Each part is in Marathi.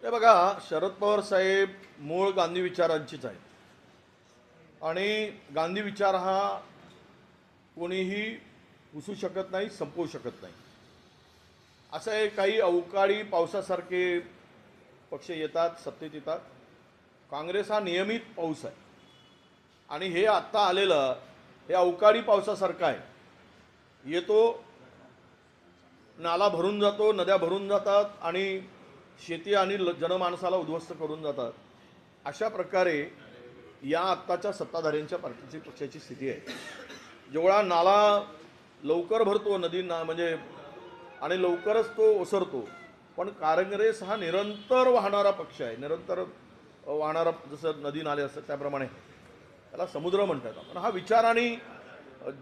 ते बघा, शरद पवार साहेब मूळ गांधी विचारांचीच आहेत आणि गांधी विचार हा कोणीही पुसू शकत नाही, संपवू शकत नाही. असं आहे, काही अवकाळी पावसासारखे पक्ष येतात, सत्तेत येतात. काँग्रेस हा नियमित पाऊस आहे आणि हे आत्ता आलेलं हे अवकाळी पावसासारखं आहे. येतो, नाला भरून जातो, नद्या भरून जातात आणि शेती आणि जनमानसाला उद्ध्वस्त करून जातात. अशा प्रकारे या आत्ताच्या सत्ताधाऱ्यांच्या पार्टीची पक्षाची स्थिती आहे. जेवढा नाला लवकर भरतो नदी म्हणजे आणि लवकरच तो ओसरतो, पण काँग्रेस हा निरंतर वाहणारा पक्ष आहे. निरंतर वाहणारा, जसं नदी नाले असतात त्याप्रमाणे त्याला समुद्र म्हणतात. पण हा विचाराने,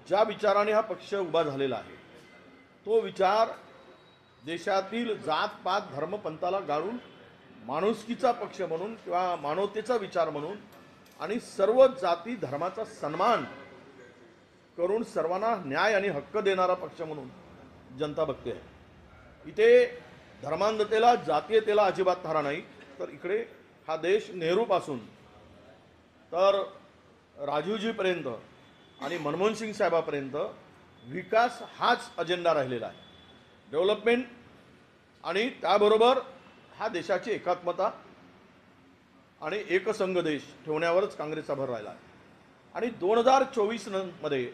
ज्या विचाराने हा पक्ष उभा झालेला आहे तो विचार देशातील जात पात धर्मपंथाला गाळून माणुसकीचा पक्ष म्हणून किंवा मानवतेचा विचार म्हणून आणि सर्व जाती धर्माचा सन्मान करून सर्वांना न्याय आणि हक्क देणारा पक्ष म्हणून जनता बघते आहे. इथे धर्मांधतेला, जातीयतेला अजिबात थारा नाही. तर इकडे हा देश नेहरूपासून तर राजीवजीपर्यंत आणि मनमोहन सिंग साहेबापर्यंत विकास हाच अजेंडा राहिलेला आहे. डेव्हलपमेंट आणि त्याबरोबर हा देशाची एकात्मता आणि एकसंघ देश ठेवण्यावरच काँग्रेसचा भर राहिला आहे. आणि 2024 मध्ये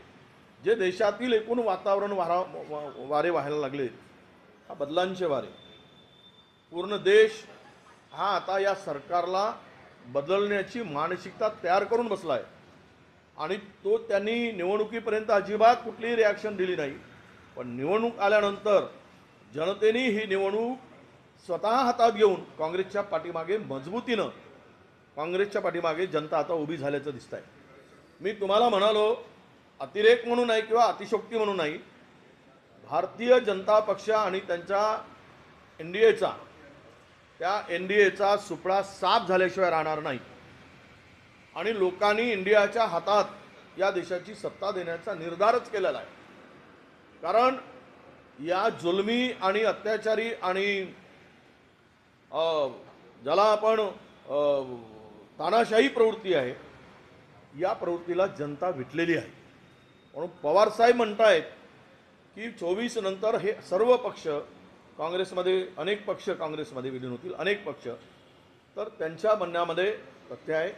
जे देशातील एकूण वातावरण वारे व्हायला लागले, हा बदलांचे वारे. पूर्ण देश हा आता या सरकारला बदलण्याची मानसिकता तयार करून बसला आहे आणि तो त्यांनी निवडणुकीपर्यंत अजिबात कुठलीही रिॲक्शन दिली नाही. पण निवडणूक आल्यानंतर जनतेने ही निवडणूक स्वतः हातात घेऊन काँग्रेसच्या पाठीमागे मजबूतीनं, काँग्रेसच्या पाठीमागे जनता आता उभी झाल्याचं दिसत आहे. मी तुम्हाला म्हणालो, अतिरेक म्हणून नाही किंवा अतिशोक्ती म्हणून नाही, भारतीय जनता पक्ष आणि त्यांच्या एनडीएचा, त्या एनडीएचा सुपडा साफ झाल्याशिवाय राहणार नाही आणि लोकांनी इंडियाच्या हातात या देशाची सत्ता देण्याचा निर्धारच केलेला आहे. कारण या जुलमी आणि अत्याचारी आणि ज्याला आपण तानाशाही प्रवृत्ती आहे, या प्रवृत्तीला जनता विटलेली आहे. म्हणून पवारसाहेब म्हणतायत की 24 नंतर हे सर्व पक्ष काँग्रेसमध्ये, अनेक पक्ष काँग्रेसमध्ये विलीन होतील, अनेक पक्ष. तर त्यांच्या म्हणण्यामध्ये तथ्य आहे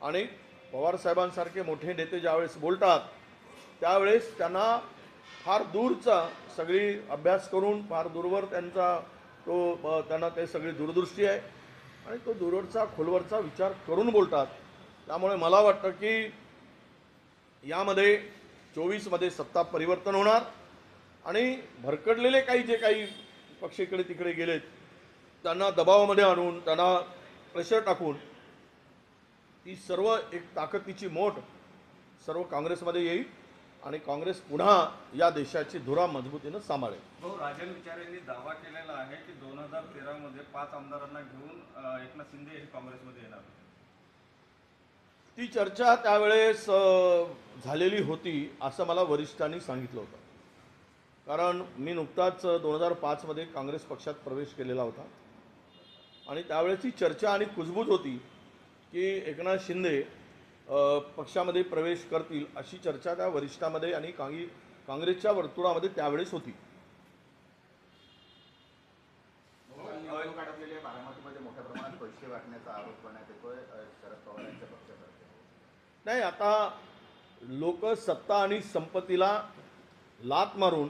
आणि पवारसाहेबांसारखे मोठे नेते ज्यावेळेस बोलतात त्यावेळेस त्यांना फार दूरचा सगळी अभ्यास करून, फार दूरवर त्यांना ते सगळी दूरदृष्टी आहे आणि तो दूरवरचा खोलवरचा विचार करून बोलतात. त्यामुळे मला वाटतं की यामध्ये 24 मध्ये सत्ता परिवर्तन होणार आणि भरकडलेले काही पक्ष इकडे तिकडे गेलेत त्यांना दबावामध्ये आणून, त्यांना प्रेशर टाकून ती सर्व एक ताकदीची मोठ सर्व काँग्रेसमध्ये येईल आणि काँग्रेस पुन्हा या देशाची धुरा मजबूतीनं सांभाळेल. राजन विचार यांनी दावा केलेला आहे की 2013 मध्ये 5 आमदारांना घेऊन एकनाथ शिंदे हे काँग्रेसमध्ये येणार. ती चर्चा त्यावेळेस झालेली होती असं मला वरिष्ठांनी सांगितलं होतं. कारण मी नुकताच 2005 मध्ये काँग्रेस पक्षात प्रवेश केलेला होता आणि त्यावेळेची चर्चा आणि कुजबूज होती की एकनाथ शिंदे पक्षामध्ये प्रवेश करतील अशी चर्चा त्या वरिष्ठामध्ये आणि काँग्रेसच्या वर्तुळामध्ये त्यावेळेस होती. बारामतीमध्ये मोठ्या प्रमाणात पैसे वाटण्याचा आरोप करण्यात येतोय शरद पवारांच्या पक्षातर्फे. नाही, आता लोक सत्ता आणि संपत्तीला लात मारून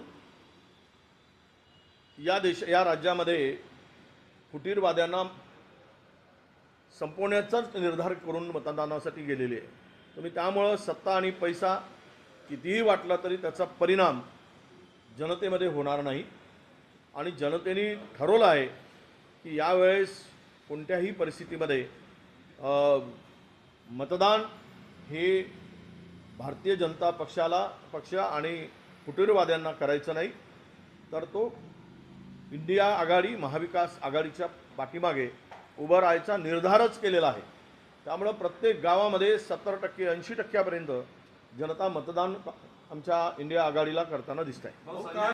या राज्यामध्ये फुटीरवाद्यांना संपवण्याचाच निर्धार करून मतदानासाठी गेलेले आहे. तुम्ही त्यामुळं सत्ता आणि पैसा कितीही वाटला तरी त्याचा परिणाम जनतेमध्ये होणार नाही आणि जनतेने ठरवलं आहे की यावेळेस कोणत्याही परिस्थितीमध्ये मतदान हे भारतीय जनता पक्ष आणि फुटीरवाद्यांना करायचं नाही, तर तो इंडिया आघाडी, महाविकास आघाडीच्या पाठीमागे उभं राहायचा निर्धारच केलेला आहे. त्यामुळं प्रत्येक गावामध्ये 70% 80% जनता मतदान आमच्या इंडिया आघाडीला करताना दिसत आहे.